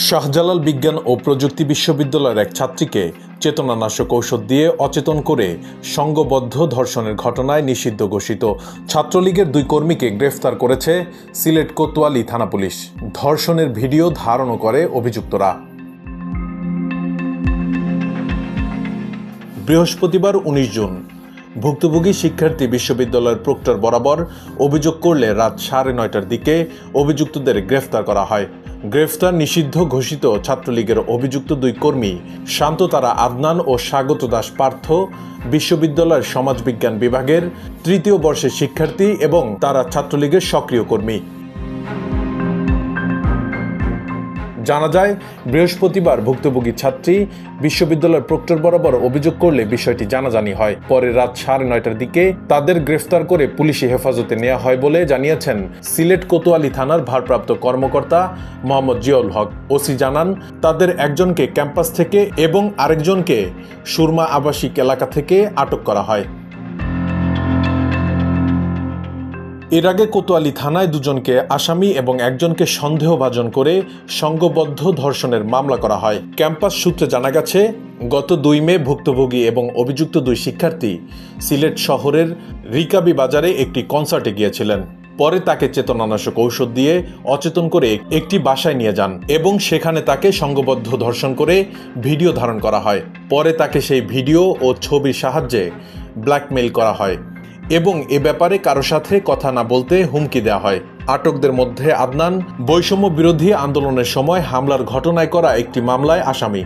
শাহজালাল বিজ্ঞান ও প্রযুক্তি বিশ্ববিদ্যালয়ের এক ছাত্রীকে চেতনানাশক ঔষধ দিয়ে অচেতন করে সংঘবদ্ধ ধর্ষণের ঘটনায় নিষিদ্ধ ঘোষিত ছাত্রলীগের দুই কর্মীকে গ্রেফতার করেছে সিলেট কোতোয়ালি থানা পুলিশ। ধর্ষণের ভিডিও ধারণও করে অভিযুক্তরা। বৃহস্পতিবার ১৯ জুন ভুক্তভোগী শিক্ষার্থী বিশ্ববিদ্যালয়ের প্রক্টর বরাবর অভিযোগ করলে রাত ৯:৩০টার দিকে অভিযুক্তদের গ্রেফতার করা হয়। গ্রেফতার নিষিদ্ধ ঘোষিত ছাত্রলীগের অভিযুক্ত দুই কর্মী শান্ততারা আদনান ও স্বাগত দাস পার্থ বিশ্ববিদ্যালয়ের সমাজবিজ্ঞান বিভাগের তৃতীয় বর্ষের শিক্ষার্থী এবং তারা ছাত্রলীগের সক্রিয় কর্মী। জানা যায়, বৃহস্পতিবার ভুক্তভোগী ছাত্রী বিশ্ববিদ্যালয়ের প্রক্টর বরাবর অভিযোগ করলে বিষয়টি জানাজানি হয়। পরে রাত ৯:৩০টার দিকে তাদের গ্রেফতার করে পুলিশি হেফাজতে নেওয়া হয় বলে জানিয়েছেন সিলেট কোতোয়ালি থানার ভারপ্রাপ্ত কর্মকর্তা মোহাম্মদ জিয়াউল হক। ওসি জানান, তাদের একজনকে ক্যাম্পাস থেকে এবং আরেকজনকে সুরমা আবাসিক এলাকা থেকে আটক করা হয়। এর আগে কোতোয়ালি থানায় দুজনকে আসামি এবং একজনকে সন্দেহভাজন করে সংঘবদ্ধ ধর্ষণের মামলা করা হয়। ক্যাম্পাস সূত্রে জানা গেছে, গত ২ মে ভুক্তভোগী এবং অভিযুক্ত দুই শিক্ষার্থী সিলেট শহরের রিকাবি বাজারে একটি কনসার্টে গিয়েছিলেন। পরে তাকে চেতনানাশক ঔষধ দিয়ে অচেতন করে একটি বাসায় নিয়ে যান এবং সেখানে তাকে সংঘবদ্ধ ধর্ষণ করে ভিডিও ধারণ করা হয়। পরে তাকে সেই ভিডিও ও ছবির সাহায্যে ব্ল্যাকমেইল করা হয় এবং এ ব্যাপারে কারো সাথে কথা না বলতে হুমকি দেওয়া হয়। আটকদের মধ্যে আদনান বৈষম্য বিরোধী আন্দোলনের সময় হামলার ঘটনায় করা একটি মামলায় আসামি।